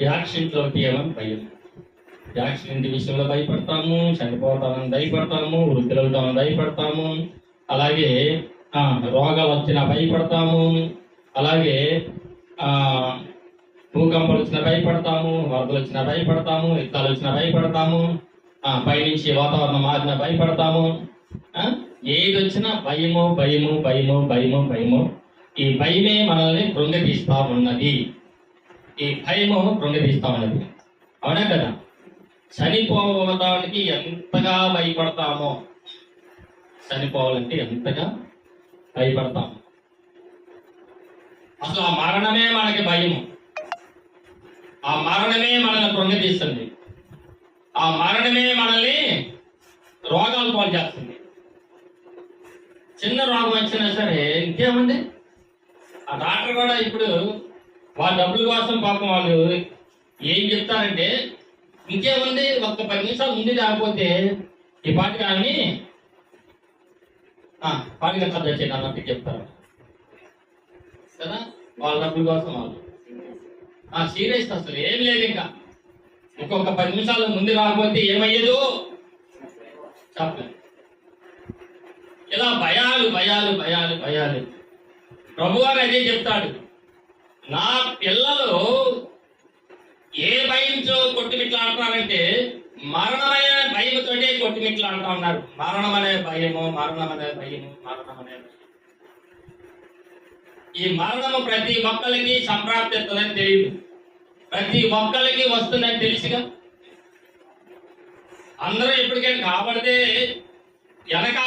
యాక్సిడెంట్లో ఏమని భయం. యాక్సిడెంట్ విషయంలో భయపడతాము, చనిపోతామని భయపడతాము, వృద్ధులవుతామని భయపడతాము, అలాగే రోగాలు వచ్చినా భయపడతాము, అలాగే భూకంపాలు వచ్చినా భయపడతాము, వరదలు వచ్చినా భయపడతాము, యుద్ధాలు వచ్చినా భయపడతాము, పైనుంచి వాతావరణం మారినా భయపడతాము. ఏది వచ్చినా భయము భయము భయము భయము భయము. ఈ భయమే మనల్ని కృంగతీస్తా ఉన్నది. ఈ భయము కృంగతీస్తా ఉన్నది. అవునా కదా? చనిపోవడానికి ఎంతగా భయపడతామో, చనిపోవాలంటే ఎంతగా భయపడతాము. అసలు ఆ మరణమే మనకి భయము. ఆ మరణమే మనల్ని కృంగతీస్తుంది. ఆ మరణమే మనల్ని రోగాలు పాలు చేస్తుంది. చిన్న రోగం వచ్చినా సరే ఇంకేముంది, ఆ డాక్టర్ కూడా ఇప్పుడు వాళ్ళ డబ్బుల కోసం పాపం వాళ్ళు ఏం చెప్తారంటే, ఇంకేముంది ఒక్క 10 నిమిషాలు ముందు రాకపోతే ఈ పాటి కానీ పాటిగా కథ చేయండి అన్నట్టు చెప్తారు కదా. వాళ్ళ డబ్బుల కోసం వాళ్ళు సీరియస్. అసలు ఏం లేదు, ఇంకా ఇంకొక 10 నిమిషాలు ముందు రాకపోతే ఏమయ్యేదో చెప్పలేదు. ఇలా భయాలు భయాలు భయాలు భయాలు. ప్రభువారు అదే చెప్తాడు, నా పిల్లలు ఏ భయంతో కొట్టుమిట్లాడుతున్నారంటే మరణమైన భయంతోనే కొట్టుమిట్లాడుతూ ఉన్నారు. మరణం అనే భయము, మరణం అనే భయము, మరణం అనే భయం. ఈ మరణము ప్రతి ఒక్కరికి సంప్రాప్తిస్తుందని తెలియదు, ప్రతి ఒక్కరికి వస్తుందని తెలుసుగా. అందరూ ఎప్పటికైనా కాబడితే వెనక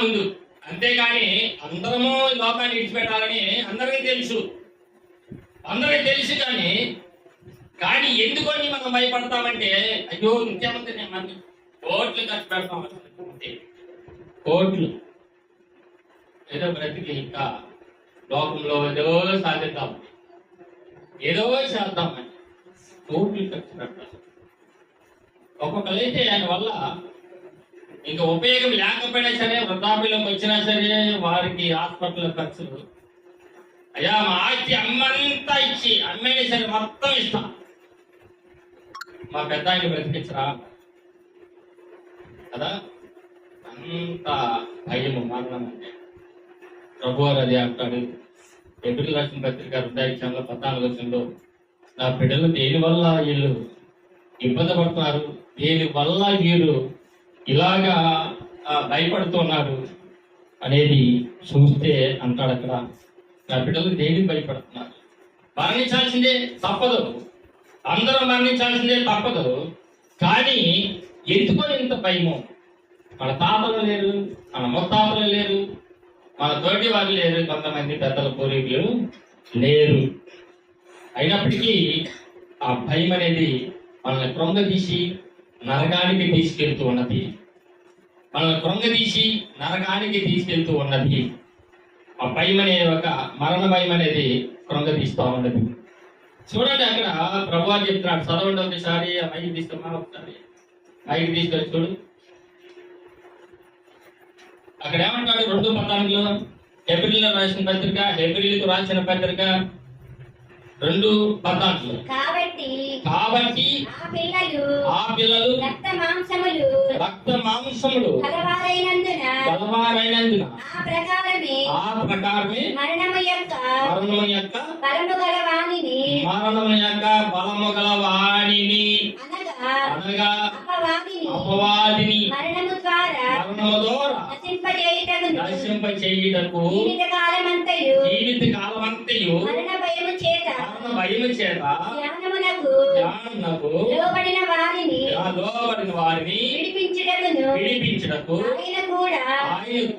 ముందు, అంతేగాని అందరము లోకాన్ని విడిచిపెట్టాలని అందరికీ తెలుసు. కానీ ఎందుకని మనం భయపడతామంటే, అయ్యో ఇంకేమంటే నేను మన కోట్లు ఖర్చు పెడతాం, కోట్లు ఏదో బ్రతికి ఇంకా లోకంలో ఏదో సాధిద్దాం, ఏదో చేద్దామని కోట్లు ఖర్చు పెడతాం. ఒక్కొక్కరైతే ఆయన వల్ల ఇంకా ఉపయోగం లేకపోయినా సరే, వృద్ధాప్యంలోకి వచ్చినా సరే వారికి హాస్పిటల్ ఖర్చులు, అయ్యా మా ఆస్తి అమ్మంతా ఇచ్చి అమ్మేది సరే మొత్తం ఇస్తాం, మా పెద్ద ఆయన బ్రతికించరా కదా. అంత భయము మరణం అంటే. ప్రభువారు అది అంటాడు ఎబ్రిల్ రాసిన పత్రిక 2 14 నా బిడ్డలు దేని వల్ల వీళ్ళు ఇబ్బంది పడుతున్నారు, దేని వల్ల వీరు ఇలాగా భయపడుతున్నారు అనేది చూస్తే అంటాడు అక్కడ, నా బిడ్డలు దేనికి భయపడుతున్నారు. మరణించాల్సిందే తప్పదు, అందరూ మరణించాల్సిందే తప్పదు. కానీ ఎందుకో ఇంత భయము? మన తాతలు లేరు, మన ముత్తాతలు లేరు, మన తోటి వారు లేరు, కొంతమంది పెద్దల పూర్వీకులు లేరు. అయినప్పటికీ ఆ భయం అనేది మనల్ని కృంగదీసి నరకానికి తీసుకెళ్తూ ఉన్నది. ఆ భయం అనే ఒక మరణ భయం అనేది కృంగదీస్తూ ఉన్నది. చూడండి అక్కడ ప్రభువారు చెప్తున్నాడు, చదవండి ఒకసారి. ఆ మైకి తీసుకున్నా, ఒకసారి మైకి తీసుకొచ్చి చూడు. అక్కడ ఏమంటాడు 2:14 హెబ్రీయులకు రాసిన పత్రిక 2:14 కాబట్టి ఆ పిల్లలు రక్త మాంసములు గలవారైనందున ఆ ప్రకారమే మరణము యొక్క బలము గల వాణిని అనగా అపవాదిని మరణము ద్వారా నశింపచేయుటకు జీవిత కాలమంతయు మరణ భయము చేత జ్ఞానమునకు లోబడిన వారిని విడిపించుటకు ఆయన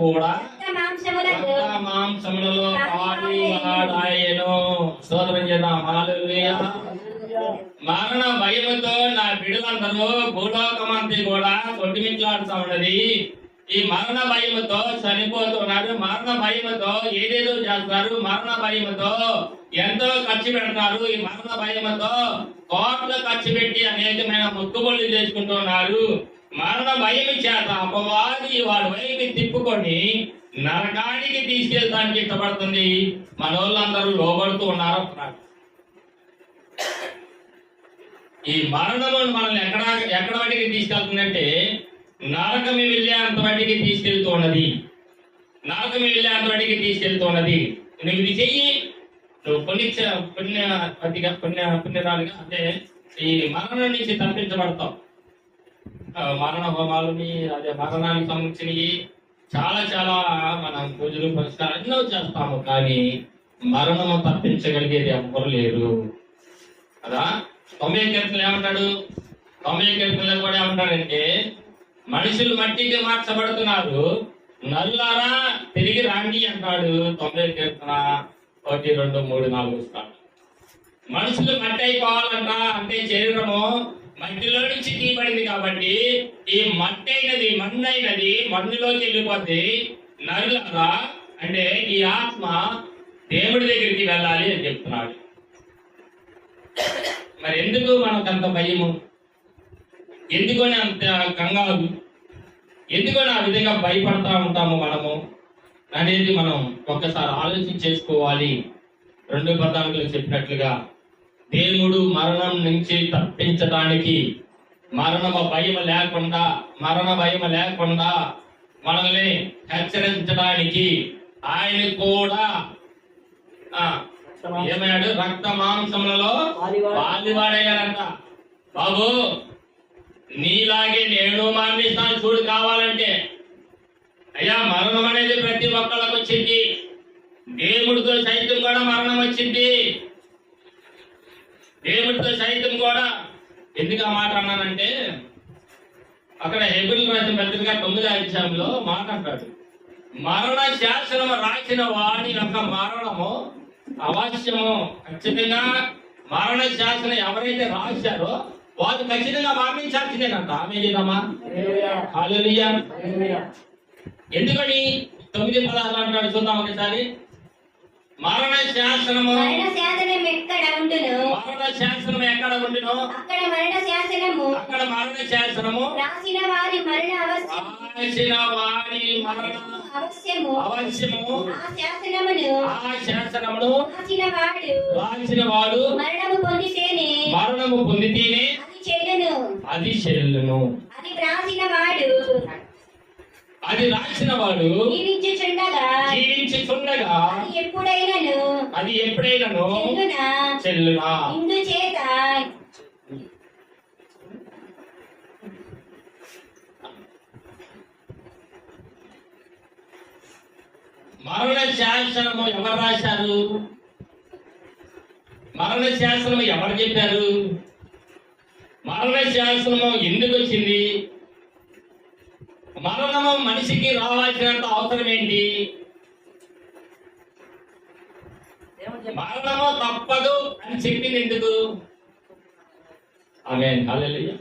కూడా మాంసములలో పాలివాడాయెను. స్తోత్రం చేద్దాం. హల్లెలూయా. మరణ భయముతో నా బిడ్డలందరూ భూలోకమంతా కూడా కొట్టుమిట్లాడుతూ ఉన్నది. ఈ మరణ భయముతో చనిపోతున్నారు, మరణ భయముతో ఏదేదో చేస్తున్నారు, మరణ భయముతో ఎంతో ఖర్చు పెడతారు, ఈ మరణ భయముతో కోట్ల ఖర్చు పెట్టి అనేకమైన మొక్కుబడులు చేసుకుంటున్నారు. మరణ భయం చేత అపవాది వాడి వైపు తిప్పుకొని నరకానికి తీసుకెళ్ళడానికి ఇష్టపడుతుంది. మన వాళ్ళందరూ లోబడుతూ ఉన్నారు. ఈ మరణము మనల్ని ఎక్కడ వాటికి తీసుకెళ్తుందంటే నరకమి వెళ్ళే అంత వాటికి తీసుకెళ్తూ ఉన్నది. నరకమి వెళ్ళే అంత వాటికి తీసుకెళ్తూ ఉన్నది. నువ్వు ఇది చెయ్యి, నువ్వు పుణ్యరాలుగా అంటే ఈ మరణం నుంచి తప్పించబడతావు. మరణ హోమాలని, అదే మరణానికి సంబంధించినవి చాలా చాలా మనం పూజలు పరిష్కారం ఎన్నో చేస్తాము, కానీ మరణము తప్పించగలిగేది ఎవ్వరు లేరు కదా. 90 కీర్తనలు ఏమంటాడు? 90 కీర్తనలు కూడా ఏమంటాడంటే మనుషులు మట్టికి మార్చబడుతున్నారు, నల్లారా తిరిగి రాండి అంటాడు. 90 కీర్తన 1, 2, 3, 4 మనుషులు మట్టి అయిపోవాలంట. అంటే శరీరము మట్టిలో నుంచి తీయబడింది కాబట్టి ఈ మట్టి అయినది మన్నులోకి వెళ్ళిపోతే నరులరా అంటే ఈ ఆత్మ దేవుడి దగ్గరికి వెళ్ళాలి అని చెప్తున్నాడు. మరి ఎందుకు మనకంత భయము? ఎందుకని అంత కంగారు? ఎందుకని ఆ విధంగా భయపడతా ఉంటాము మనము అనేది మనం ఒక్కసారి ఆలోచన చేసుకోవాలి. 2 పదాలు చెప్పినట్లుగా దేవుడు మరణం నుంచి తప్పించడానికి, మరణ భయం లేకుండా మనల్ని హెచ్చరించడానికి ఆయన కూడా ఏమయ్యాడు? రక్త మాంసములలో పాలివాడయ్యాడంట. బాబు నీలాగే నేను మరణిస్తాను చూడు కావాలంటే. అయ్యా మరణం అనేది ప్రతి ఒక్కళ్ళకి వచ్చింది. దేవుడితో సైతం కూడా మరణం వచ్చింది. దేవుడితో సైతం కూడా. ఎందుకు ఆ మాట అన్నానంటే అక్కడ హెబ్రీయులకు రాసిన పత్రిక 9వ అధ్యాయంలో మాట అంటాడు, మరణ శాసనము రాసిన వాడి యొక్క మరణము అవశ్యము. ఖచ్చితంగా మరణ శాసనం ఎవరైతే రాశారో వాళ్ళు ఖచ్చితంగా మరణించాల్సిందేనంట. ఆమె చేద్దామా? హల్లెలూయా. ఎందుకని 9 పదాలు అంటాడు? చూద్దాం ఒకసారి. మరణ శాసనము ఎక్కడ ఉండును అక్కడ మరణ శాసనము రాసిన వారి మరణ అవశ్యము. ఆ శాసనమును రాసిన వాడు మరణము పొందితేనే అది చెల్లును. అది రాసిన వాడు జీవించుచుండగా అది ఎప్పుడైనాను చెల్లునా. ఇందుచేత మరణ శాసనము ఎవరు రాశారు? మరణ శాసనము ఎవరు చెప్పారు? మరణ శాసనము ఎందుకు వచ్చింది? మరణము మనిషికి రావాల్సినంత అవసరం ఏంటి? మరణము తప్పదు అని చెప్పింది ఎందుకు? ఆమేన్. హల్లెలూయా.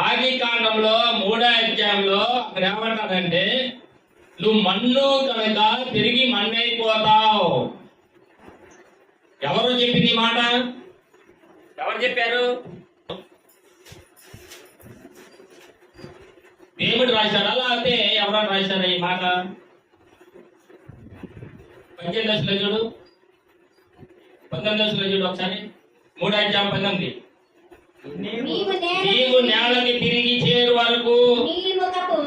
ఆది కాండంలో 3వ అధ్యాయంలో అక్కడ ఏమంటాడంటే నువ్వు మన్ను కనుక తిరిగి మన్నైపోతావు. ఎవరు చెప్పింది ఈ మాట? ఎవరు చెప్పారు? దేవుడు రాశారా లేకపోతే ఎవరైనా రాశారా ఈ మాట? 18 చూడు, 19 చూడు ఒకసారి. 3వ అధ్యాయం 19. నీవు నేలకి తిరిగి చేరు వరకు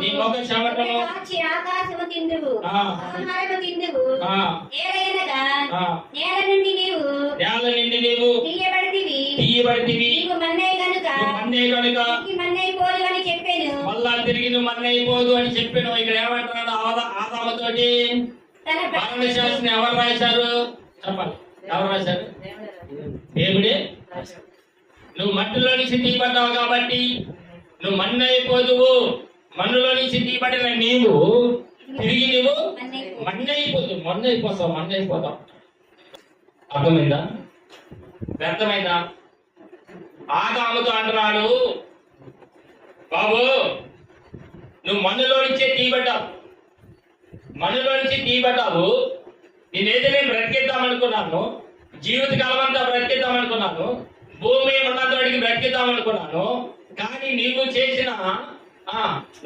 నీ ముఖ చెమటను నేల నుండి నీవు తీయబడితివి. మన్నే కనుక మళ్ళా తిరిగి నువ్వు మన్నైపోదు అని చెప్పాను. ఇక్కడ ఏమంటున్నాడు? ఆదాముతోటి మరణ శాసనం ఎవరు రాశారు? చెప్పాలి. ఎవరు రాశారు? దేవుడే. నువ్వు మట్టిలో నుంచి తీయబడ్డావు కాబట్టి నువ్వు మన్నైపోదువు. మన్నులో నుంచి తీయబడిన నీవు తిరిగి నువ్వు మన్నైపోతావు. అర్థమైందా? వ్యర్థమైందా? ఆదాముతో అంటున్నాడు, బాబు నువ్వు మన్నులో నుంచే తీయబడ్డావు. నేనైతే నేను బ్రతికిద్దామనుకున్నాను, జీవితకాలం అంతా బ్రతికిద్దామనుకున్నాను, భూమి ఉన్నతోడికి బ్రతికిద్దామనుకున్నాను. కానీ నీవు చేసిన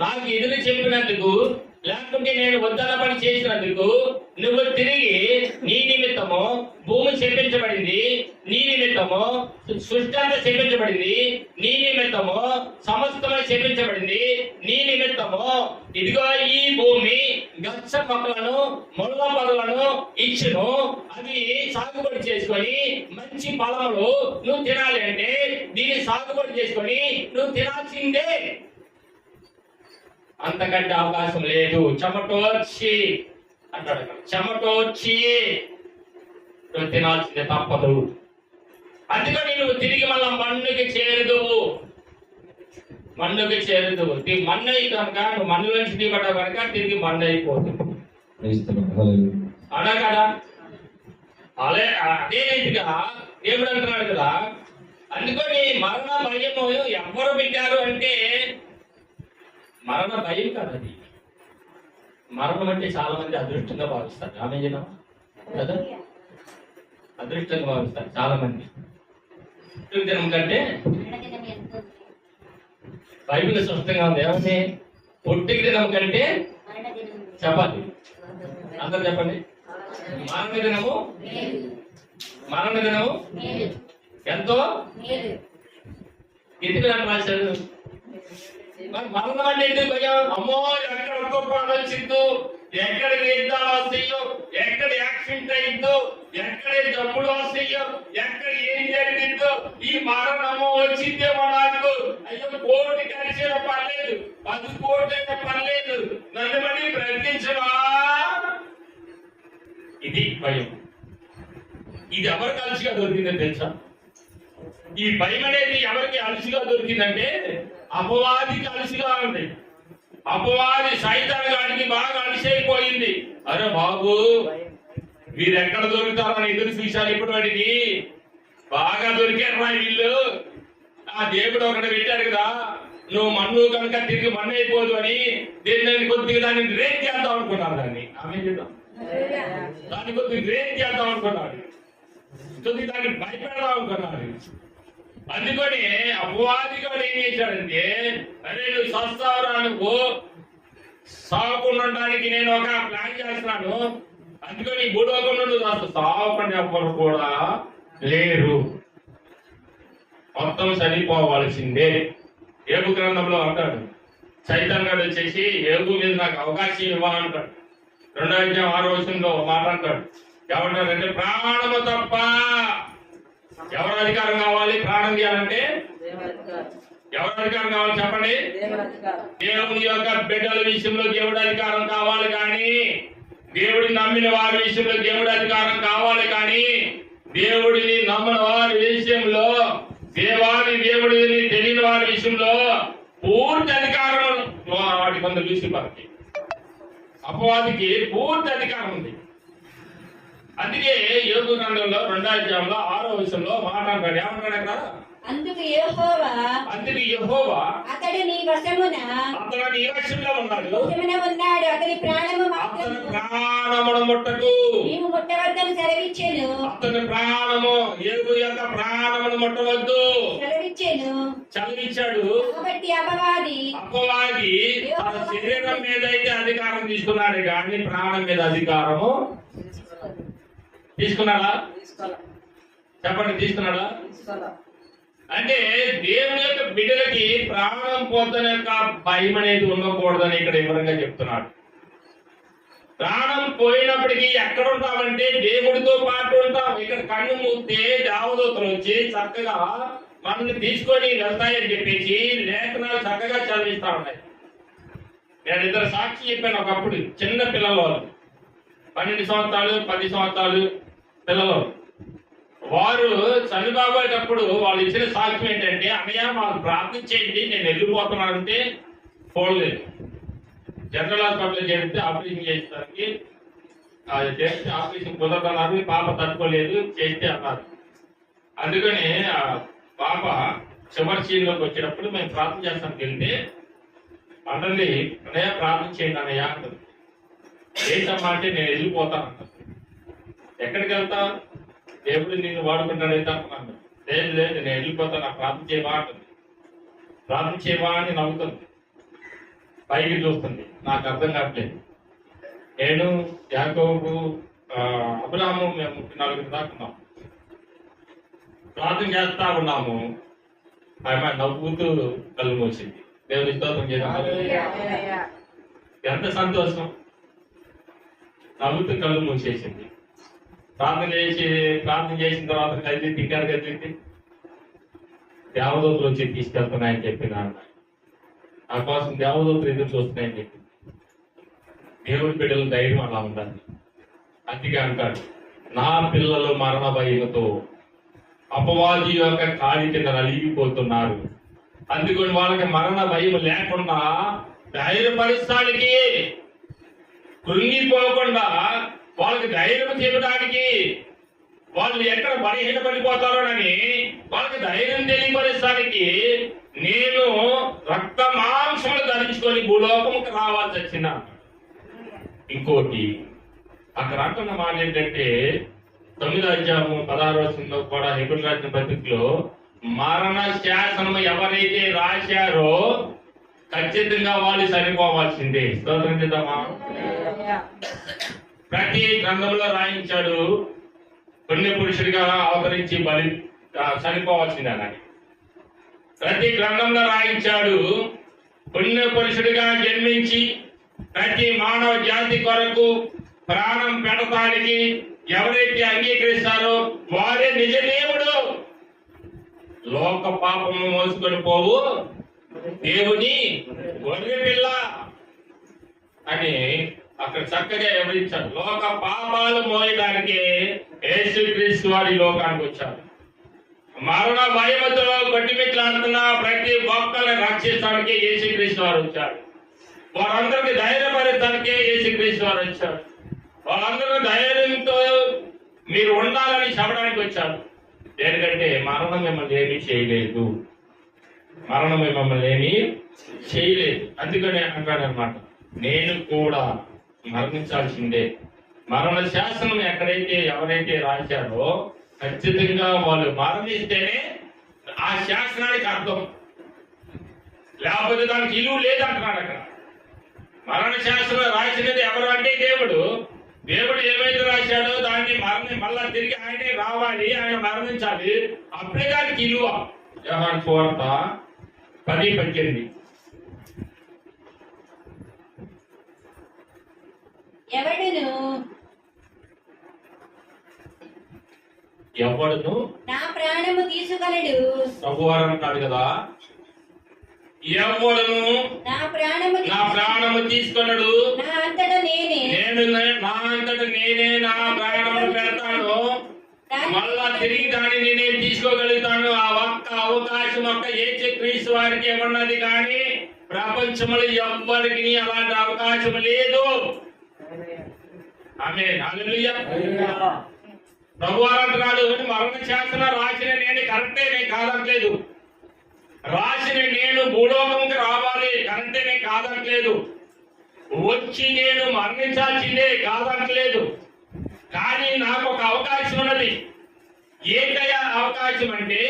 నాకు ఎదురు చెప్పినందుకు, లేకుంటే నేను వద్దన్న పని చేసినందుకు నువ్వు తిరిగి నీ నిమిత్తము భూమి చెప్పించబడింది. నీ నిమిత్తము నిమిత్తము సృష్టి అంతా శపించబడింది, నీ నిమిత్తము సమస్తమై శపించబడింది, నీ నిమిత్తము ఇదిగో ఈ భూమి గచ్చ మొక్కలను ముళ్ళ పొదలను ఇచ్చును, అవి సాగుబడి చేసుకొని మంచి ఫలములు నువ్వు తినాలి అంటే దీన్ని సాగుబడి చేసుకొని నువ్వు తినాల్సిందే, అంతకంటే అవకాశం లేదు. చెమటోర్చి అంటాడు, చెమటోర్చి నువ్వు తినాల్సిందే, తప్పదు. అందుకని నువ్వు తిరిగి మళ్ళా మన్నుకి చేరుదువు, మన్నుకి చేరుదువు. మన్ను అయి కనుక నువ్వు మన్నులోంచి దిగబడ్డావు కనుక తిరిగి మన్ను అయిపోతుంది. అలా కదా, అదే రీతిగా దేవుడు అంటున్నాడు కదా. అందుకని మరణ భయము ఎవరు పెట్టారు అంటే మరణ భయం కాదు అది. మరణం అంటే చాలా మంది అదృష్టంగా భావిస్తారు. ఆమె కదా, అదృష్టంగా భావిస్తారు చాలా మంది. దినం కంటే బైబిల్ స్పష్టంగా ఉంది ఏమంటే పుట్టిక దినం కంటే చెప్పాలి, అందరు చెప్పండి. మరణ దినము, మరణ దినము ఎంతో ఎందుకు రాశాడు. మరి మరణం అంటే ఎందుకు భయం? అమ్మో ఎక్కడ ఒక్కొక్క వచ్చిందో, ఎక్కడ యుద్ధాలు వస్తాయో, ఎక్కడ యాక్సిడెంట్ అయిందో, ఎక్కడ జబ్బులు వస్తాయో, ఎక్కడ ఏం జరిగిందో, ఈ మరణము వచ్చిందేమో నాకు, అయ్యో కోటి కలిసిన పర్లేదు, 10 కోట్లు అయితే పర్లేదు, నన్ను మళ్ళీ ప్రయత్నించవా, ఇది భయం. ఇది ఎవరికి అలసిగా దొరికిందో తెలుసా? ఈ భయం అనేది ఎవరికి అలసిగా దొరికిందంటే అపవాదికి అలసిగా ఉంది. అపవాది సైతాన్ గారికి బాగా అలసైపోయింది. అరే బాబు వీరు ఎక్కడ దొరుకుతారని ఎదురు చూశారు. ఇప్పుడు వాడికి బాగా దొరికారు రా వీళ్ళు, ఆ దేవుడు ఒకటి పెట్టాడు కదా, నువ్వు మన్ను కనుక తిరిగి మన్ను అయిపోదు అని దీన్ని కొద్దిగా దాన్ని రేట్ చేద్దాం అనుకున్నారు. దాన్ని ఆమె చేద్దాం, దాన్ని కొద్దిగా రేట్ చేద్దాం అనుకున్నాడు, కొద్దిగా దాన్ని భయపెడదాం అనుకున్నాడు. అందుకని అపవాదిగా ఏం చేశాడంటే, అరే నువ్వు సస్తావురా, నువ్వు సాగుకుండడానికి నేను ఒక ప్లాన్ చేస్తున్నాను, అందుకని భూలోకంలో నువ్వు సాగుకుండా ఎవ్వరు కూడా లేరు, మొత్తం చనిపోవాల్సిందే. ఏబు గ్రంథంలో అంటాడు, సైతాన్ గారు వచ్చేసి ఏబు మీద నాకు అవకాశం ఇవ్వాలంటాడు. 2:6 మాట్లాడతాడు. ఏమంటాడంటే ప్రాణము తప్ప ఎవరు అధికారం కావాలి? ప్రాణం తీయాలంటే ఎవరు అధికారం కావాలి చెప్పండి? దేవుని యొక్క బిడ్డల విషయంలో దేవుడి అధికారం కావాలి, కానీ దేవుడిని నమ్మిన వారి విషయంలో దేవుడి అధికారం కావాలి, కానీ దేవుడిని నమ్మిన వారి విషయంలో, దేవుడిని తెలియని వారి విషయంలో పూర్తి అధికారం వాటి కొంత లూసిఫర్కి, అపవాదికి పూర్తి అధికారం ఉంది. అందుకే యోబు గ్రంథంలో 2:6 మాట్లాడతాడు. ఏమంటాడు అక్కడ? అందుకు యెహోవా అతడు నీ వశంలో ఉన్నాడు, అతని ప్రాణమును ముట్టకు, నీవు ముట్టవద్దని సెలవిచ్చెను. అతని ప్రాణము, యోబు యొక్క ప్రాణమును ముట్టవద్దు సెలవిచ్చాడు. కాబట్టి అపవాది తన శరీరం మీద అయితే అధికారం తీసుకున్నాడు, కానీ ప్రాణం మీద అధికారము తీసుకున్నాడా? చెప్పండి, తీసుకున్నాడా? అంటే దేవుని యొక్క బిడ్డలకి ప్రాణం పోతున్న యొక్క భయం అనేది ఉండకూడదని ఇక్కడ వివరంగా చెప్తున్నాడు. ప్రాణం పోయినప్పటికీ ఎక్కడ ఉంటామంటే దేవుడితో పాటు ఉంటాం. ఇక్కడ కన్ను మూస్తే దేవదూతలు వచ్చి చక్కగా మనల్ని తీసుకొని వెళ్తాయని చెప్పేసి లేఖనాలు చక్కగా చదివిస్తా ఉన్నాయి. నేను 2 సాక్షి చెప్పాను. ఒకప్పుడు చిన్న పిల్లలు, 12 సంవత్సరాలు 10 సంవత్సరాలు పిల్లలు, వారు చనిపోయేటప్పుడు వాళ్ళు ఇచ్చిన సాక్ష్యం ఏంటంటే, అన్నయ్య మాకు ప్రార్థన చేయండి, నేను వెళ్ళిపోతున్నానంటే పోలేదు. జనరల్ హాస్పిటల్ చేస్తే ఆపరేషన్ చేసేదానికి చేస్తే ఆపరేషన్ కుదరదన్నారు. పాప తట్టుకోలేదు, చేస్తే అన్నారు. అందుకని ఆ పాప చివరి సీన్లోకి వచ్చేటప్పుడు మేము ప్రార్థన చేస్తానికి వెళ్తే అంటుంది, అన్నయ్య ప్రార్థన చేయండి అన్నయ్య అంటుంది. ఏంటమ్మా అంటే నేను వెళ్ళిపోతాను అంట. ఎక్కడికి వెళ్తా? దేవుడు నేను వాడుకుంటాను అయితే అనుకున్నాను. లేదు నేను వెళ్ళిపోతాను, నాకు ప్రార్థన చేయవా అంటుంది. ప్రార్థన చేయవా అని నవ్వుతుంది, పైకి చూస్తుంది. నాకు అర్థం కావట్లేదు. నేను యాకోబు అబ్రాహాము మేము 34 దాకా ఉన్నాం. ప్రార్థన చేస్తా ఉన్నాము. ఆమె నవ్వుతూ కళ్ళు మూసింది. దేవుని స్తోత్రం చేద్దాం. ఎంత సంతోషం. నవ్వుతూ కళ్ళు మూసేసింది. ప్రార్థన చేసిన తర్వాత కదిలింది. దేవదూతలు వచ్చి తీసుకెళ్తున్నాయని చెప్పినాడు. నా కోసం దేవదూతలు ఎదురు చూస్తున్నాయని చెప్పి దేవుడి బిడ్డల ధైర్యం అలా ఉండాలి. అందుకే అంటాడు, నా పిల్లలు మరణ భయంతో అపవాది యొక్క కాడి కింద నలిగిపోతున్నారు. అందుకని వాళ్ళకి మరణ భయం లేకుండా ధైర్యపరచడానికి, కృంగిపోకుండా వాళ్ళకి ధైర్యం చెప్పడానికి, వాళ్ళు ఎక్కడ బలహీన పడిపోతారోనని వాళ్ళకి ధైర్యం తెలియపరచడానికి నేను రక్త మాంసములు ధరించుకొని భూలోకముకు రావాల్సి వచ్చిన. ఇంకోటి అక్కడ అంటున్న మాట ఏంటంటే 9వ అధ్యాయము 16వ వచనంలో కూడా హెబ్రీయులకు రాసిన పత్రికలో మరణ శాసనము ఎవరైతే రాశారో ఖచ్చితంగా వాళ్ళు చనిపోవాల్సిందే. స్తోత్రం చేద్దామా. ప్రతి గ్రంథంలో రాయించాడు, పుణ్య పురుషుడిగా అవతరించి బలి చనిపోవాల్సిందే. ప్రతి గ్రంథంలో రాయించాడు, పుణ్య పురుషుడిగా జన్మించి ప్రతి మానవ జాతి కొరకు ప్రాణం పెడతానికి ఎవరైతే అంగీకరిస్తారో వారే నిజ దేవుడు. లోక పాపము మోసుకొని పోవు దేవుని గొర్రె పిల్ల అని అక్కడ చక్కగా వివరించారు. లోక పాపాలు మోయడానికి యేసుక్రీస్తు వారి లోకానికి వచ్చారు. మరణ భయముతో కొట్టిమిట్లాడుతున్న ప్రతి భక్తులను రక్షించడానికి యేసుక్రీస్తు వారు వచ్చారు. వారందరికీ ధైర్యపరచడానికే యేసుక్రీస్తు వారు వచ్చారు. వాళ్ళందరూ ధైర్యంతో మీరు ఉండాలని చెప్పడానికి వచ్చారు. ఎందుకంటే మరణం మిమ్మల్ని ఏమీ చేయలేదు. మరణం మిమ్మల్ని ఏమీ చేయలేదు. అందుకనే అంటాడనమాట, నేను కూడా మరణించాల్సిందే. మరణ శాసనం ఎవరైతే రాశారో ఖచ్చితంగా వాళ్ళు మరణిస్తేనే ఆ శాసనానికి అర్థం, లేకపోతే దానికి ఇలువ లేదంటున్నాడు. అక్కడ మరణ శాసనం రాసినది ఎవరు అంటే దేవుడు. దేవుడు ఏమైతే రాశాడో దాన్ని మళ్ళా తిరిగి ఆయనే రావాలి, ఆయన మరణించాలి, అప్పుడే దానికి ఇలువ. యోహాను సువార్త 10:18 ఎవడును నా ప్రాణము తీసుకొనడు. ప్రభువారు అంటాడు కదా, ఎవడును నా ప్రాణము తీసుకొనడు, నా అంతట నేనే నా ప్రాణము పెడతాను, మళ్ళా తిరిగి దాన్ని నేను తీసుకోగలుగుతాను. ఆ ఒక్క అవకాశం యేసుక్రీస్తు వారికి ఏమన్నది, కానీ ప్రపంచంలో ఎవ్వరికి అలాంటి అవకాశం లేదు. ఆమేన్, హల్లెలూయా. ప్రభువారు అంటున్నాడు, మరణ శాసనం రాసిన నేను కరెక్టే, నేను కాదట్లేదు. రాసిన నేను భూలోకంకి రావాలి, కరెక్టే, నేను కాదట్లేదు. వచ్చి నేను మరణించాల్సిందే, కాదట్లేదు. కానీ నాకు ఒక అవకాశం ఉన్నది. ఏంటయ్యా అవకాశం అంటే,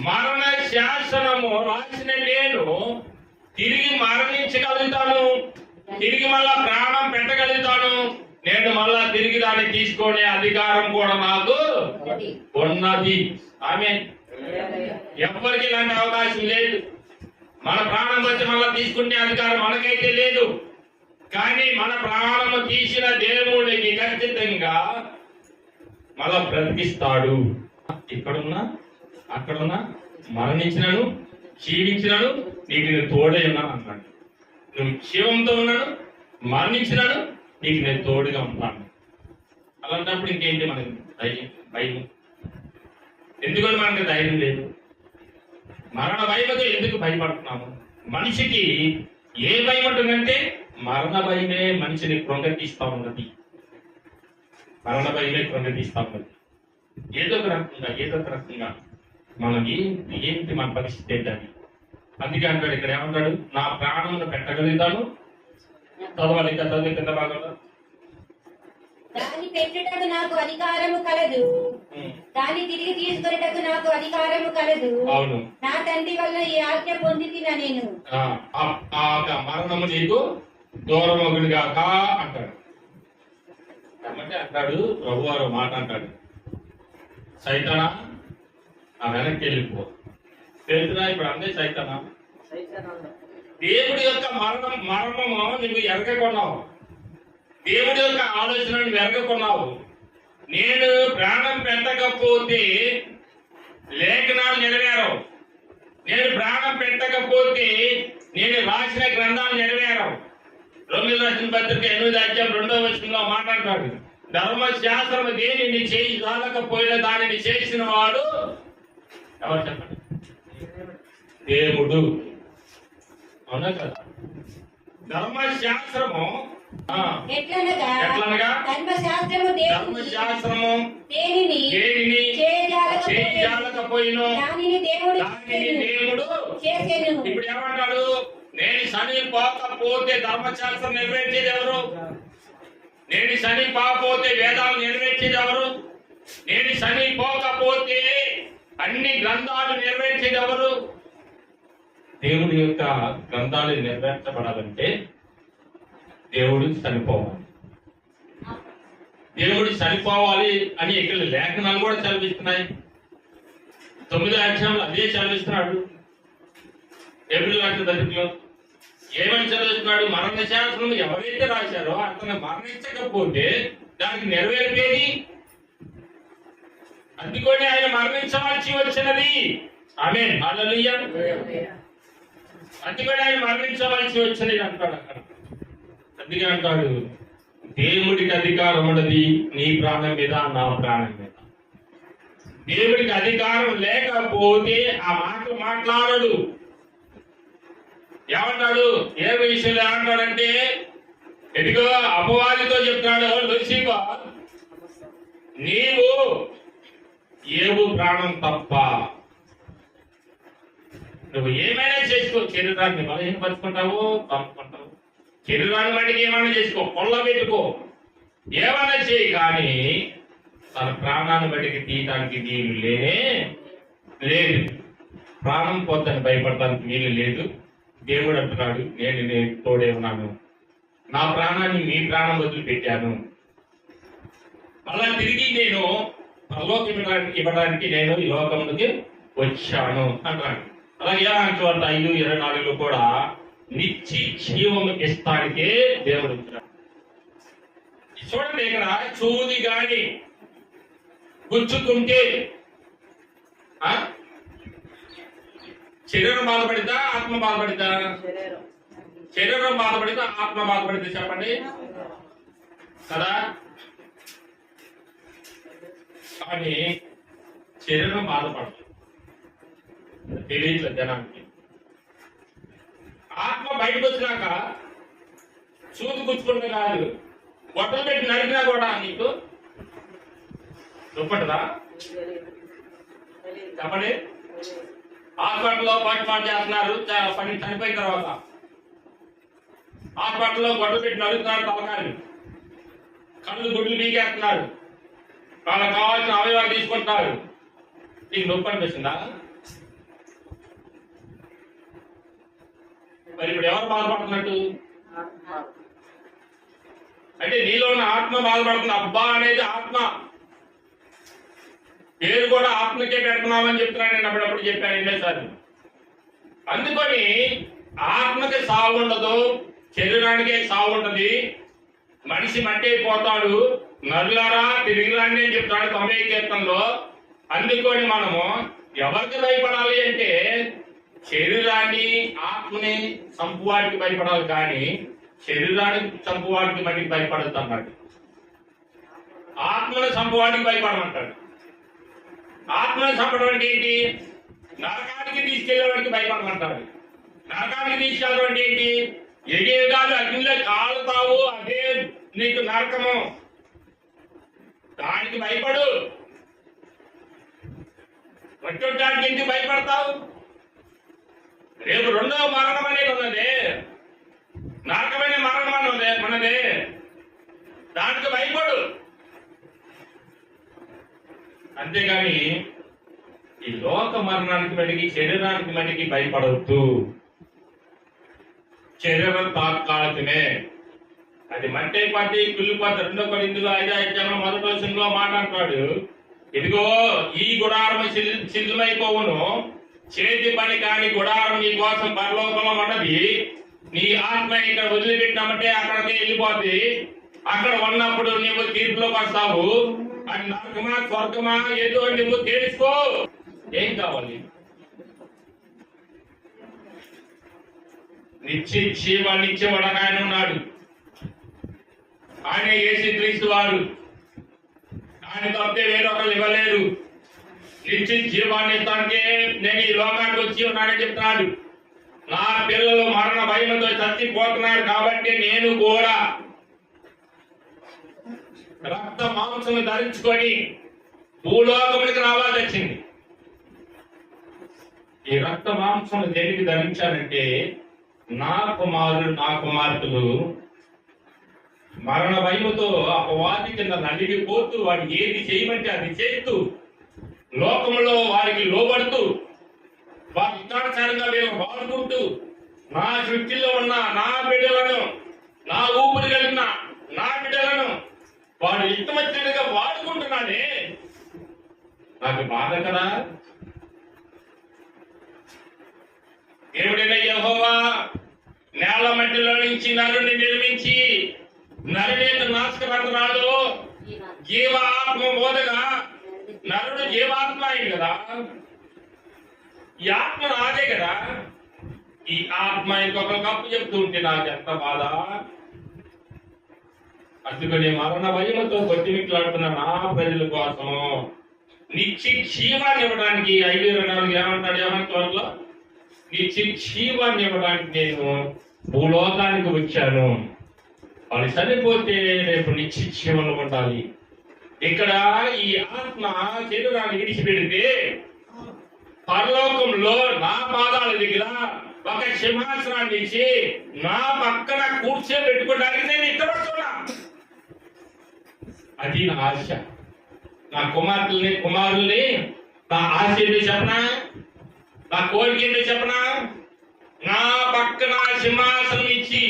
మరణ శాసనము రాసిన నేను తిరిగి మరణించగలుగుతాను, తిరిగి మళ్ళా ప్రాణం పెట్టగలుగుతాను, నేను మళ్ళా తిరిగి దాన్ని తీసుకునే అధికారం కూడా నాకు ఉన్నది. ఆమేన్. ఎవ్వరికి ఇలాంటి అవకాశం లేదు. మన ప్రాణం వచ్చి మళ్ళా తీసుకునే అధికారం మనకైతే లేదు. కానీ మన ప్రాణము తీసిన దేవుడికి ఖచ్చితంగా మళ్ళా బ్రతికిస్తాడు. ఇక్కడున్నా అక్కడున్నా మరణించినను జీవించినను నీకు నేను తోడే ఉన్నాను అన్నాడు. నువ్వు జీవంతో ఉన్నాను, మరణించినాను, నీకు నేను తోడుగా ఉంటాను. అలాంటప్పుడు ఇంకేంటి మనకి భయం? ఎందుకని మనకి ధైర్యం లేదు? మరణ భయంతో ఎందుకు భయపడుతున్నాము? మనిషికి ఏ భయం ఉంటుందంటే మరణ భయమే మనిషిని కృంగతీస్తా ఉన్నది. మరణ భయమే కృంగతీస్తా ఉన్నది. ఏదో ఒక రకంగా మనం ఏంటి మన పరిస్థితి ఏంటని. అందుకే అంటాడు, ఇక్కడ ఏమంటాడు, నా ప్రాణమును పెట్టగలుగుతాను. చదవాలి, ఇంకా చదివి కింద భాగంలో, దాన్ని పెట్టుటకు నాకు అధికారము కలదు, దాన్ని తిరిగి తీసుకునేటకు నాకు అధికారము కలదు. అవును, నా తండ్రి వల్ల ఈ ఆజ్ఞ పొందితినా నేను. మరణము నీకు దూరమగుడుగా అంటాడు. అంటే అంటాడు ప్రభువారు మాట అంటాడు, సైతానా ఆ వెనక్కి వెళ్ళిపో. తెలుసునా ఇప్పుడు అందే సైతానా? దేవుడి యొక్క మరణము నువ్వు ఎరగకొన్నావు, దేవుడి యొక్క ఆలోచన నువ్వు ఎరగకొన్నావు. నేను ప్రాణం పెట్టకపోతే లేఖనాలు నెరవేరవు, నేను ప్రాణం పెట్టకపోతే నేను రాసిన గ్రంథాలు నెరవేరవు. రోమియోలు రాసిన పత్రిక 8:2 మాట్లాడతాడు, ధర్మశాస్త్రము దేనిని చేయి చాలకపోయినా దానిని చేసిన వాడు ఎవరు చెప్పండి? దేవుడు. అవునా కదా? ధర్మశాస్త్రము ఎట్లనగా ధర్మశాస్త్రము దేనిని చేయజాలకపోయినో దానిని దేవుడు చేసెను. ఇప్పుడు ఏమంటాడు? నేను శని పోకపోతే ధర్మశాస్త్రం నెరవేర్చేది ఎవరు? నేను శని పోకపోతే వేదాలు నెరవేర్చేది ఎవరు? నేను శని పోకపోతే అన్ని గ్రంథాలు నెరవేర్చేది ఎవరు? దేవుడి యొక్క గ్రంథాలు నెరవేర్చబడాలంటే దేవుడు చనిపోవాలి. దేవుడు చనిపోవాలి అని ఇక్కడ లేఖనాలు కూడా చదివిస్తున్నాయి. 9వ అధ్యాయంలో అదే చదివిస్తున్నాడు. ఏప్రిల్ రాసిన పత్రికలో ఏమని చదివిస్తున్నాడు? మరణ శాసనం ఎవరైతే రాశారో అతను మరణించకపోతే దానికి నెరవేర్పేది, అందుకొని ఆయన మరణించవలసి వచ్చినది. ఆమేన్, హల్లెలూయా. అందుకని ఆయన మరణించవలసి వచ్చినది అంటాడు అక్కడ. అందుకే అంటాడు, దేవుడికి అధికారం ఉన్నది నీ ప్రాణం మీద, నా ప్రాణం మీద. దేవుడికి అధికారం లేకపోతే ఆ మాటలు మాట్లాడడు. ఏమంటాడు? ఏ విషయంలో ఏమంటాడంటే, ఎదిగో అపవాదితో చెప్తున్నాడు, లూసిఫర్ నీవు ఏవు ప్రాణం తప్ప నువ్వు ఏమైనా చేసుకో, శరీరాన్ని బలహీనపరుచుకుంటావు, పంపుకుంటావు, శరీరాన్ని బట్టికి ఏమైనా చేసుకో, కొల్ల పెట్టుకో, ఏమైనా చేయి, కానీ తన ప్రాణాన్ని బట్టికి తీయటానికి వీలు లేనే లేదు. ప్రాణం పోతాన్ని భయపడటానికి వీలు లేదు. దేవుడు అంటున్నాడు, నేను తోడే ఉన్నాను, నా ప్రాణాన్ని మీ ప్రాణం వదిలిపెట్టాను, మళ్ళా తిరిగి నేను పరలోకం ఇవ్వడానికి నేను ఈ లోకంలోకి వచ్చాను అంటాడు. అలాగే 5:24 కూడా నిత్య జీవము ఇస్తానికే దేవుడు ఇచ్చాడు. చూడండి, ఇక్కడ చూది గాని గుచ్చుకుంటే శరీరం బాధపడిద్దా, ఆత్మ బాధపడిద్దా? శరీరం బాధపడితే ఆత్మ బాధపడితే చెప్పండి కదా. కానీ శరీరం బాధపడదు, తెలియట్లేదు జనానికి. ఆత్మ బయటకు వచ్చినాక చూసి గుచ్చుకుంటే కాదు, బొట్టలు పెట్టి నరికినా కూడా నీకు దుప్పటదా? చెప్పండి. హాస్పిటల్లో పాటు చేస్తున్నారు, పని చనిపోయిన తర్వాత హాస్పిటల్లో గొడవ పెట్టి నడుస్తున్నారు, తలకాయలు కళ్ళు గుడ్లు బీగేస్తున్నారు, వాళ్ళకి కావాల్సిన అవయవాలు తీసుకుంటున్నారు. నీకు నొప్పి అనిపిస్తుందా? మరి ఇప్పుడు ఎవరు బాధపడుతున్నట్టు? అంటే నీలో ఉన్న ఆత్మ బాధపడుతుంది. అబ్బా అనేది ఆత్మ పేరు కూడా ఆత్మకే పెడుతున్నామని చెప్తున్నాను. నేను అప్పుడప్పుడు చెప్పాను ఎన్నోసార్లు. అందుకని ఆత్మకి సావు ఉండదు, శరీరానికే సావు ఉంటది. మనిషి మట్టి అయిపోతాడు, నరులారా తిరిగి రాని అని చెప్తాడు 90వ కీర్తనలో. అందుకని మనము ఎవరికి భయపడాలి అంటే శరీరాన్ని ఆత్మని చంపువాడికి భయపడాలి, కానీ శరీరానికి చంపువాడికి మట్టికి భయపడద్దు అన్నాడు. ఆత్మని చంపువాడికి భయపడమంటాడు. ఆత్మని చంపడం అంటే ఏంటి? నరకానికి తీసుకెళ్లేవాడికి భయపడమంటాడు. నరకానికి తీసుకెళ్ళడం అంటే ఏంటి? ఎగేగాలు అగ్నిలో కాలుతావు, అదే నీకు నరకము, దానికి భయపడు. వచ్చడానికి ఎందుకు భయపడతావు? రేపు రెండవ మరణం అనేది ఉన్నదే, నరకమైన మరణం అన్నదే మనదే, దానికి భయపడు. అంతేగాని ఈ లోక మరణానికి మటుకి శరీరానికి మటుకి భయపడవద్దు. శరీరం తాత్కాలికమే, అది మట్టి పట్టి కుళ్ళిపోతే 2 కొరింథీయులు 5:5 మొదటి వచనంలో మాట్లాడతాడు. ఇదిగో ఈ గుడారము సిద్ధమైపోవును. చేతి పని కాని గుడారం నీ కోసం పరలోకంలో ఉన్నది. నీ ఆత్మ ఇక్కడ వదిలిపెట్టినామంటే అక్కడికి వెళ్ళిపోద్ది. అక్కడ ఉన్నప్పుడు నువ్వు తీర్పులోకి వస్తావు. అది నరకమా స్వర్గమా ఏదో నువ్వు తెలుసుకో. ఏం కావాలి? నిత్య జీవాన్ని ఇచ్చేవాడు ఆయన ఉన్నాడు. ఆయన యేసుక్రీస్తు వారు. ఆయన తప్పితే వేరొకరు ఇవ్వలేరు. నిత్య జీవాన్ని ఇస్తానికే నేను ఈ లోకానికి వచ్చి ఉన్నానని చెప్తున్నాడు. నా పిల్లలు మరణ భయంతో చచ్చిపోతున్నారు కాబట్టి నేను కూడా రక్త మాంసం ధరించుకొని భూలోకమునికి రావాల్సి వచ్చింది. ఈ రక్త మాంసం దేనికి ధరించానంటే నా కుమారులు నా కుమార్తెలు మరణ భయముతో అపవాది కింద నలిగిపోతూ వాడికి ఏది చేయమంటే అది చేస్తూ లోకంలో వారికి లోబడుతూ వారి ఇష్టానుసారంగా వీళ్ళని వాడుకుంటూ నా సృష్టిలో ఉన్న నా బిడ్డలను, నా ఊపిరి కలిగిన నా బిడ్డలను వాడు ఇష్టం వచ్చినట్టుగా వాడుకుంటున్నానే. నాకు బాధ కదా. దేవుడైన యెహోవా నేల మట్టిలో నుంచి నరుని నిర్మించి నరుని నాశకరంధ్రాలు జీవాత్మ బోధగా నరుడు జీవాత్మ అయింది కదా. ఈ ఆత్మ నాదే కదా. ఈ ఆత్మ ఇంకొక కప్పు చెప్తూ ఉంటే నాకు ఎంత బాధ. అందుకని మరణ భయముతో కొట్టిమిట్లాడుతున్న నా ప్రజల కోసం నిత్య జీవాన్ని ఇవ్వడానికి 5:24 ఏమంటాడు? ఏమని త్వరలో నిత్య జీవాన్ని ఇవ్వడానికి నేను భూలోకానికి వచ్చాను. వాళ్ళు చనిపోతే రేపు నిత్య జీవంలో ఉండాలి. ఇక్కడ ఈ ఆత్మ శరీరాన్ని విడిచిపెడితే పరలోకంలో నా పాదాల దగ్గర ఒక సింహాసనాన్ని ఇచ్చి నా పక్కన కూర్చోబెట్టుకోవడానికి నేను ఇష్టపడుతున్నా. అది నా ఆశ. నా కుమారుల్ని నా ఆశ ఏంటో చెప్పనా? నా కోరిక ఏంటో చెప్పనా? నా పక్కన సింహాసనం ఇచ్చి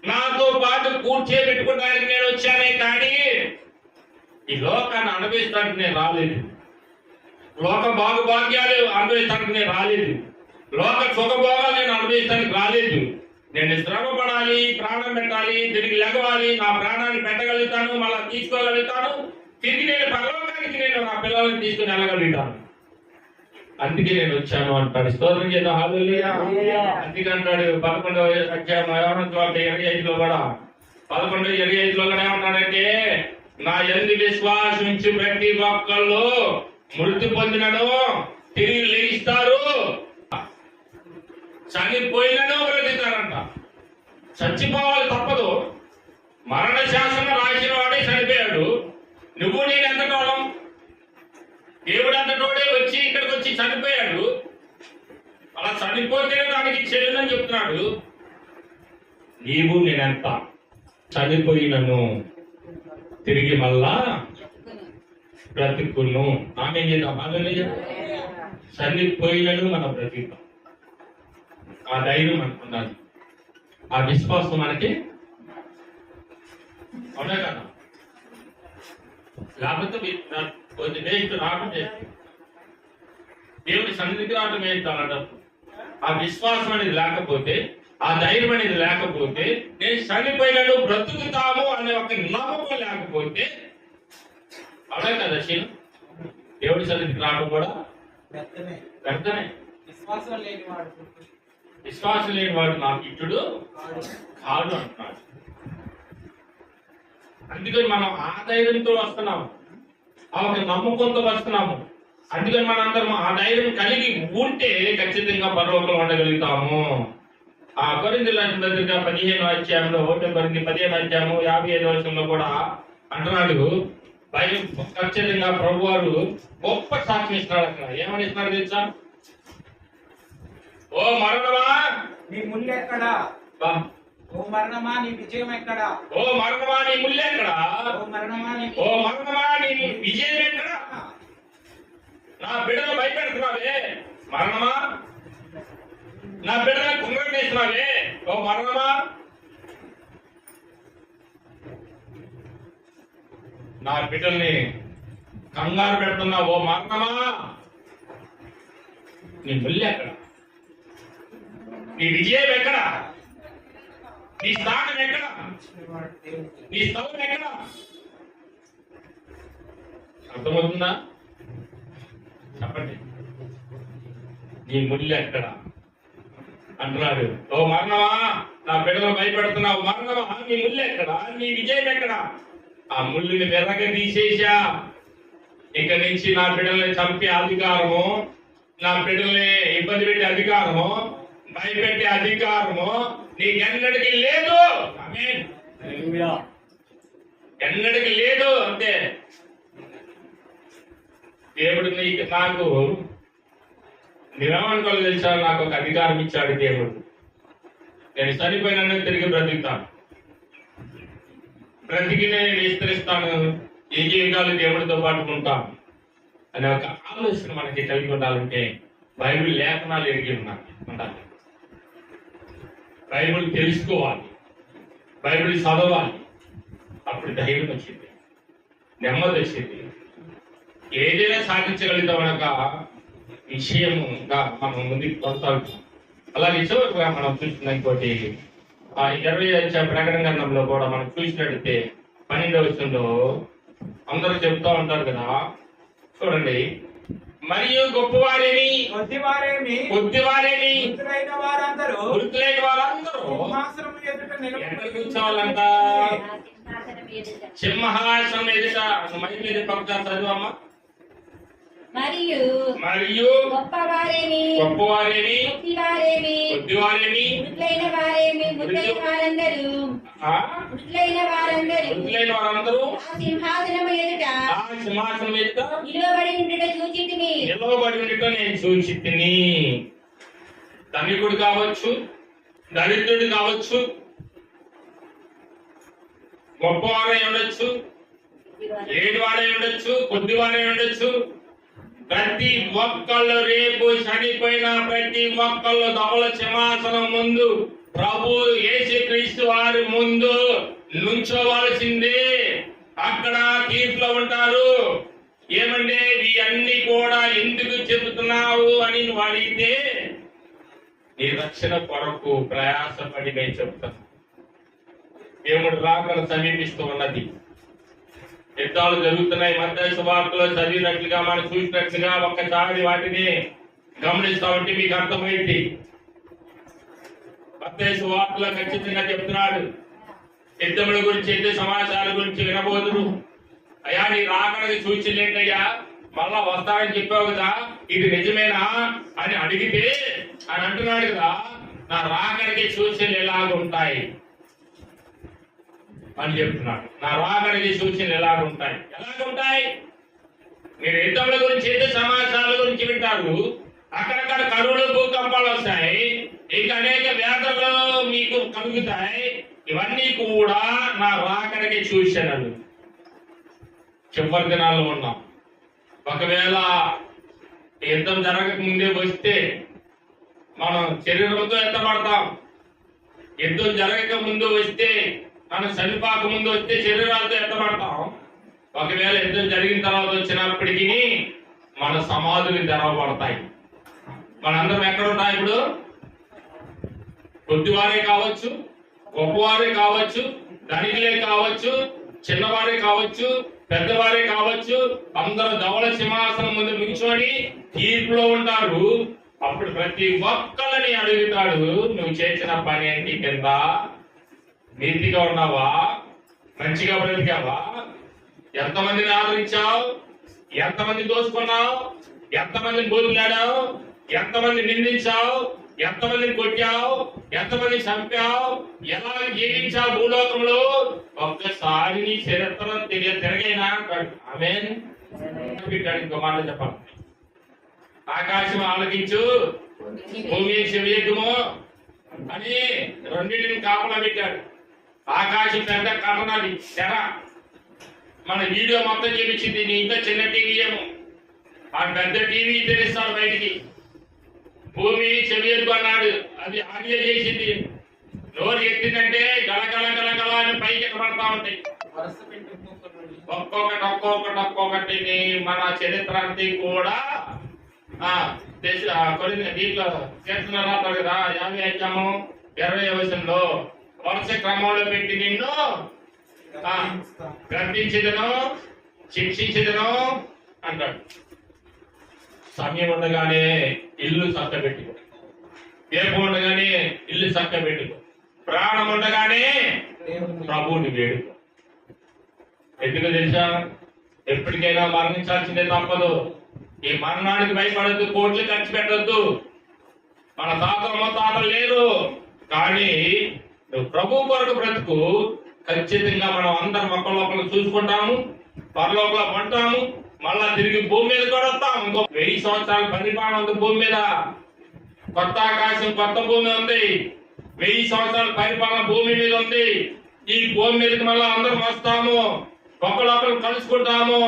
నాతో పాటు కూర్చోబెట్టుకోవడానికి నేను వచ్చానే కానీ ఈ లోకాన్ని అనుభవిస్తానికి నేను రాలేదు. లోక భాగ్యాలు అనుభవిస్తానికి నేను రాలేదు. లోక సుఖభోగాలు నేను అనుభవిస్తానికి రాలేదు. నేను శ్రమ పడాలి, ప్రాణం పెట్టాలి, తిరిగి లెగవాలి, నా ప్రాణాన్ని పెట్టగలుగుతాను, మళ్ళా తీసుకోగలుగుతాను, తిరిగి నేను పరలోకానికి నేను నా పిల్లల్ని తీసుకుని వెళ్ళగలుగుతాను. అందుకే నేను వచ్చాను అంటాడు. స్తోత్రం చేద్దాం. హల్లెలూయా. అందుకే అంటాడు 11వ అధ్యాయం 25లో కూడా 11:25లో కూడా ఏమన్నాడంటే నా యందు విశ్వాసించి ప్రతి ఒక్కళ్ళు మృతి పొందినను తిరిగి లేస్తారు, చనిపోయినను బ్రతుకుతారంట. చచ్చిపోవాలి తప్పదు. మరణ శాసనం రాసిన వాడే చనిపోయాడు. నువ్వు నేను ఎంతకాలం? దేవుడు అంతటోడే వచ్చి ఇక్కడికి వచ్చి చనిపోయాడు. అలా చనిపోతేనే దానికి చెల్లిందని చెప్తున్నాడు. నీవు నేనెంత చనిపోయినను తిరిగి మళ్ళా బ్రతుకును. ఆమె చేద్దాం. చనిపోయినను మన బ్రతుకుతాం. ఆ ధైర్యం మనకు ఉండాలి. ఆ విశ్వాసం మనకి అవునా కదా? లేకపోతే కొంచెం వేస్ట్ రాకుండా దేవుడి సన్నిధికి రావడం వేస్తానంట. ఆ విశ్వాసం అనేది లేకపోతే, ఆ ధైర్యం అనేది లేకపోతే, నేను చనిపోయినను బ్రతుకుతాము అనే ఒక నమ్మకం లేకపోతే అవునా కదా? శీలం దేవుడి సన్నిధికి రావడం కూడా వ్యర్థమే. విశ్వాసం లేని వాడు నాకు ఇట్టుడు కాదు అంటున్నాడు. అందుకని మనం ఆ ధైర్యంతో వస్తున్నాము, ఆ ఒక నమ్మకంతో వస్తున్నాము. అందుకని మనందరం ఆ ధైర్యం కలిగి ఉంటే ఖచ్చితంగా పరలోకంలో ఉండగలుగుతాము. ఆ కొరింథీయుల రాసిన పత్రిక 15వ అధ్యాయంలో 1 కొరింథీ 15వ అధ్యాయము 55వ వచనంలో కూడా అంటున్నాడు. భయం ఖచ్చితంగా ప్రభు వారు గొప్ప సాక్ష్యం ఇస్తున్నాడు. అక్కడ ఏమని ఇస్తున్నాడు తెలుసా? ఓ మరణమా నీ ముళ్ళు ఎక్కడా? ఓ మరణమా నీ విజయం ఎక్కడా? ఓ మరణమా నీ ముళ్ళు ఎక్కడా? ఓ మరణమా నీ విజయం ఎక్కడా? నా బిడ్డను భయపెడుతున్నావే మరణమా, నా బిడ్డను కుంగటేస్తున్నావే ఓ మరణమా. నా బిడ్డల్ని కంగారు పెడుతున్నావు ఓ మరణమా. నీ ముళ్ళు ఎక్కడ? నీ విజయం ఎక్కడ? నీ స్థానం ఎక్కడ? నీ స్థలం ఎక్కడ? అర్థమవుతుందా? చెప్పండి. నీ ముళ్ళు ఎక్కడ అంటున్నాడు. ఓ మరణమా, నా బిడ్డలు భయపెడుతున్నావు. మరణమా, నీ ముళ్ళు ఎక్కడ? నీ విజయం ఎక్కడ? ఆ ముళ్ళుని వెర్రగా తీసేసా. ఇక నుంచి నా బిడ్డల్ని చంపే అధికారము, నా బిడ్డల్ని ఇబ్బంది పెట్టే అధికారము, భయపెట్టే అధికారము నీకెన్నడికి లేదు. ఆమేన్. ఎన్నడికి లేదు. అంతే. దేవుడు నాకు నిరవణకలు తెలుసా, నాకు ఒక అధికారం ఇచ్చాడు దేవుడు. నేను చనిపోయినా తిరిగి బ్రతుకుతాను, బ్రతికి నేను విస్తరిస్తాను, ఈ జీవితాలు దేవుడితో పాటు ఉంటాను అనే ఒక ఆలోచన మనకి కలిగి ఉండాలంటే బైబిల్ లేఖనాలు ఎరిగి ఉండాలి. బైబిల్ తెలుసుకోవాలి, బైబిల్ చదవాలి. అప్పుడు ధైర్యం వచ్చింది, నెమ్మది వచ్చింది, ఏదైనా సాధించగలుగుతాం అనక విషయముగా మనం ముందుకు కొనసాగుతాం. అలాగే చివరిగా మనం చూసిన ఇంకోటి 20 ప్రకటన గ్రంథంలో కూడా మనం చూసినట్లయితే 12వ వచనంలో అందరూ చెప్తా ఉంటారు కదా, చూడండి. మరియు గొప్పవారేమి, కొద్దివారేమి, మృతులైన వారందరూ సింహాసనము ఎదుట ఎక్కడ కూర్చోవాలంట? సింహాసనం ఎదుట. మైక్ మీద పక్కన చదువమ్మా. మరియు గొప్పవారేమి, కొద్దివారేమి, మృతులైన వారందరూ ఆ మృతులైన వారందరూ ఆ సింహాసనము ఎదుట నిలవబడి ఉండట నేను చూచితిని. ధనికుడు కావచ్చు, దరిద్రుడు కావచ్చు, గొప్పవారై ఉండొచ్చు, లేనివాడై ఉండొచ్చు, కొద్దివారై ఉండొచ్చు. ప్రతి ఒక్కళ్ళు రేపు చనిపోయిన ప్రతి ఒక్కళ్ళు ధవళ సింహాసనం ముందు ప్రభు యేసుక్రీస్తు వారి ముందు నుంచోవలసిందే. అక్కడ తీర్పులో ఉంటారు. ఏమంటే ఇవన్నీ కూడా ఎందుకు చెబుతున్నావు అని నువ్వు అడిగితే నీ రక్షణ కొరకు ప్రయాసపడి నేను చెప్తాను. దేవుడు రాకడ సమీపిస్తూ ఉన్నది, యుద్ధాలు జరుగుతున్నాయి. మత్తయి సువార్తలో చదివినట్లుగా మనం చూసినట్లుగా ఒక్కసారి వాటిని గమనిస్తా ఉంటే మీకు అర్థమైంది. మత్తయి సువార్తలో ఖచ్చితంగా చెప్తున్నాడు, యుద్ధముల గురించి, యుద్ధ సమాచారాల గురించి వినబోదురు. అయ్యా నీ రాకడకి సూచనలేంటయ్యా, మళ్ళా వస్తానని చెప్పావు కదా, ఇది నిజమేనా అని అడిగితే అని అంటున్నాడు కదా, నా రాకడికి సూచనలు ఎలాగుంటాయి అని చెప్తున్నాడు. నా రాకడికి సూచనలు ఎలాగుంటాయి? మీరు యుద్ధముల గురించి, యుద్ధ సమాచారాల గురించి వింటారు. అక్కడక్కడ కరువులు, భూకంపాలు వస్తాయి, ఇంకా అనేక వ్యాధులు మీకు కలుగుతాయి. ఇవన్నీ కూడా నా రాకడికి సూచనలు. చివరి దినాల్లో ఉన్నాం. ఒకవేళ యుద్ధం జరగక ముందే వస్తే మనం శరీరంతో ఎత్తబడతాం. యుద్ధం జరగక ముందు వస్తే, మనం చనిపోక ముందు వస్తే శరీరాలతో ఎత్తబడతాం. ఒకవేళ యుద్ధం జరిగిన తర్వాత వచ్చినప్పటికీ మన సమాధులు తెరవబడతాయి. మనందరం ఎక్కడ ఉంటాయి? ఇప్పుడు కొద్దివారే కావచ్చు, గొప్పవారే కావచ్చు, ధనికులే కావచ్చు, చిన్నవారే కావచ్చు, పెద్దవారే కావచ్చు, అందరూ ధవళ సింహాసనం ముందు నిల్చొని తీర్పులో ఉంటారు. అప్పుడు ప్రతి ఒక్కరిని అడుగుతాడు, నువ్వు చేసిన పని ఏంటి? కింద నీతిగా ఉన్నావా? మంచిగా బ్రతికావా? ఎంతమందిని ఆదరించావు? ఎంతమంది దోచుకున్నావు? ఎంతమందిని బోధిలాడావు? ఎంతమంది నిందించావు? ఎంతమందిని కొట్టావు? ఎంతమంది చంపావు? ఎలా జీవించావు భూలోకంలో? ఒక్కసారి నీ చరిత్ర తిరగైనా. ఆమేన్. ఇంకో మాట చెప్పాలి, ఆకాశం ఆలకించు, భూమి చెవియెక్కుము అని రెండింటిని కాపలా పెట్టాడు. ఆకాశం పెద్ద కథనాది తెర, మన వీడియో మొత్తం చూపించింది. నీ ఇంకా చిన్న టీవీ ఏమో, ఆ పెద్ద టీవీ తెరిస్తాడు బయటికి. భూమి చెవియెక్కు అన్నాడు, అది ఆడియో చేసింది. నోరు ఎత్తిందంటే గలగల గలగల అని పైకి ఎక్కబడతా ఉంటాయి. ఒక్కొక్కటి మన చరిత్ర అంతా కూడా దీంట్లో కీర్తన రాస్తాడు కదా 50 వచనంలో వరుస క్రమంలో పెట్టి నిన్ను గర్భించదను, శిక్షించదను అంటాడు. సమయం ఉండగానే ఇల్లు చక్కబెట్టుకో, వేపు ఉండగానే ఇల్లు చక్కబెట్టుకో, ప్రాణం ఉండగానే ప్రభువుని వేడుకో. ఎందుకు తెలుసా? ఎప్పటికైనా మరణించాల్సిందే తప్పదు. ఈ మరణానికి భయపడద్దు, కోట్లు ఖర్చు పెట్టద్దు. మన తాతలు ముత్తాతలు లేరు, కానీ నువ్వు ప్రభు కొరకు బ్రతుకు. ఖచ్చితంగా మనం అందరం ఒకళ్ళొకళ్ళు చూసుకుంటాము, పరలోకంలో పంటాము, మళ్ళా తిరిగి భూమి మీద కూడా వస్తాము. ఇంకో 1000 సంవత్సరాల పరిపాలన ఉంది భూమి మీద. కొత్త ఆకాశం, కొత్త భూమి ఉంది. 1000 సంవత్సరాల పరిపాలన భూమి మీద ఉంది. ఈ భూమి మీదకి మళ్ళా అందరం వస్తాము, ఒకళ్ళొకరు కలుసుకుంటాము,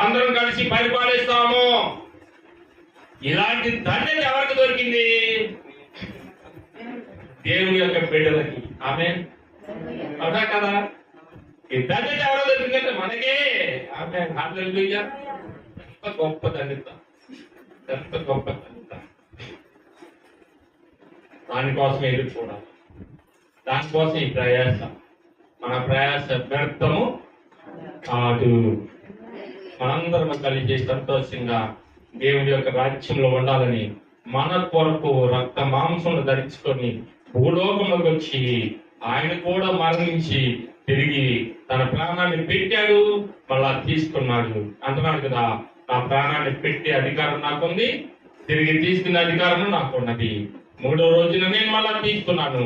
అందరం కలిసి పరిపాలిస్తాము. ఇలాంటి ధన్యత ఎవరికి దొరికింది? దేవుని యొక్క బిడ్డలకి. ఆమేన్. అవునా కదా? ఈ ధన్యత ఎవరో దొరికిందంటే మనకే. ఆమేన్. హల్లెలూయా. ఎంత గొప్ప ధన్యత, ఎంత గొప్ప ధన్యత. దానికోసం ఎదురు చూడాలి, దానికోసం ఈ ప్రయాస. మన ప్రయాస వ్యర్థము కాదు. మనందరం కలిసి సంతోషంగా దేవుడి యొక్క రాజ్యంలో ఉండాలని మన కొరకు రక్త మాంసములు ధరించుకొని భూలోకంలోకి వచ్చి ఆయన కూడా మరణించి తిరిగి తన ప్రాణాన్ని పెట్టాడు, మళ్ళా తీసుకున్నాడు. అంటున్నాడు కదా, నా ప్రాణాన్ని పెట్టే అధికారం నాకుంది, తిరిగి తీసుకునే అధికారం నాకున్నది. 3వ రోజున నేను మళ్ళా తీసుకున్నాను.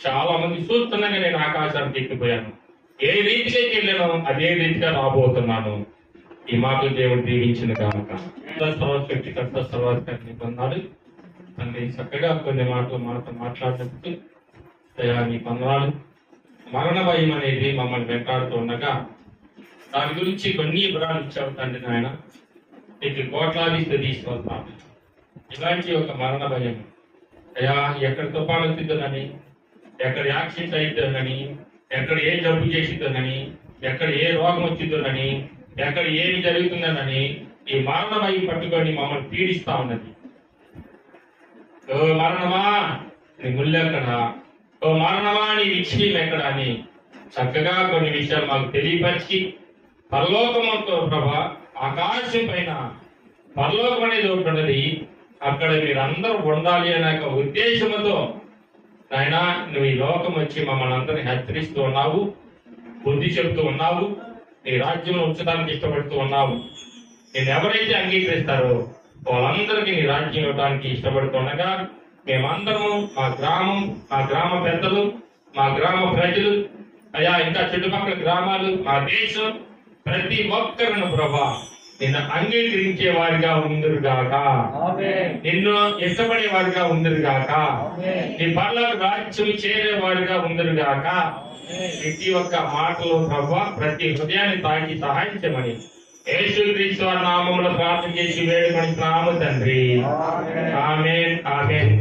చాలా మంది చూస్తున్నాగా నేను ఆకాశానికి ఎక్కిపోయాను. ఏ రీతిగా వెళ్ళాను అదే రీతిగా రాబోతున్నాను. ఈ మాటలు దేవుడు దీవించిన కాక సర్వశక్తి కర్త సర్వాధికారిని పొందాలి. అన్ని చక్కగా కొన్ని మాటలు మనతో మాట్లాడినప్పుడు నీ పొందాలి. మరణ భయం అనేది మమ్మల్ని వెంటాడుతూ ఉండగా దాని గురించి కొన్ని వివరాలు ఇచ్చావు తండ్రి నాయన. నీకు కోట్లాదిస్తే తీసుకొస్తాను. ఇలాంటి ఒక మరణ భయం అయ్యా, ఎక్కడ తుఫాను వచ్చిందోనని, ఎక్కడ యాక్సిడెంట్ అయిద్దోనని, ఎక్కడ ఏ జబ్బు చేసిందోనని, ఎక్కడ ఏ రోగం వచ్చిందోనని, ఎక్కడ ఏమి జరుగుతుందనని ఈ మరణ భయం పట్టుకొని మమ్మల్ని పీడిస్తా ఉన్నది. ఓ మరణమా నీ ముళ్ళెక్కడా, ఓ మరణమా నీ విజయం ఎక్కడా అని చక్కగా కొన్ని విషయాలు మాకు తెలియపరిచి, పరలోకముతో ప్రభా ఆకాశం పైన పరలోకం అనేది ఒకటి ఉన్నది, అక్కడ మీరందరూ ఉండాలి అనే ఒక ఉద్దేశంతో నాయన నువ్వు ఈ లోకం వచ్చి మమ్మల్ని అందరినీ హెచ్చరిస్తూ ఉన్నావు, బుద్ధి చెబుతూ ఉన్నావు, నీ రాజ్యంలో ఉంచడానికి ఇష్టపడుతూ ఉన్నావు. నేను ఎవరైతే అంగీకరిస్తారో వాళ్ళందరికీ నీ రాజ్యం ఇవ్వడానికి ఇష్టపడుతుండగా మేమందరము మా గ్రామం, మా గ్రామ పెద్దలు, మా గ్రామ ప్రజలు, అయ్యా ఇంకా చుట్టుపక్కల గ్రామాలు, మా దేశం, ప్రతి ఒక్కరిని ప్రభా నిన్ను అంగీకరించే వారిగా ఉందరుగాక, నిన్ను ఇష్టపడే వారిగా ఉందరుగాక, నీ పర్లకు రాజ్యం చేరే వారిగా ఉందరుగాక. ప్రతి ఒక్క మాటలో ప్రభా ప్రతి హృదయాన్ని తాకి సహాయం చేయమని యేసుక్రీస్తు నామములో ప్రార్థన చేసి వేడుకొని తండ్రి. ఆమేన్, ఆమేన్.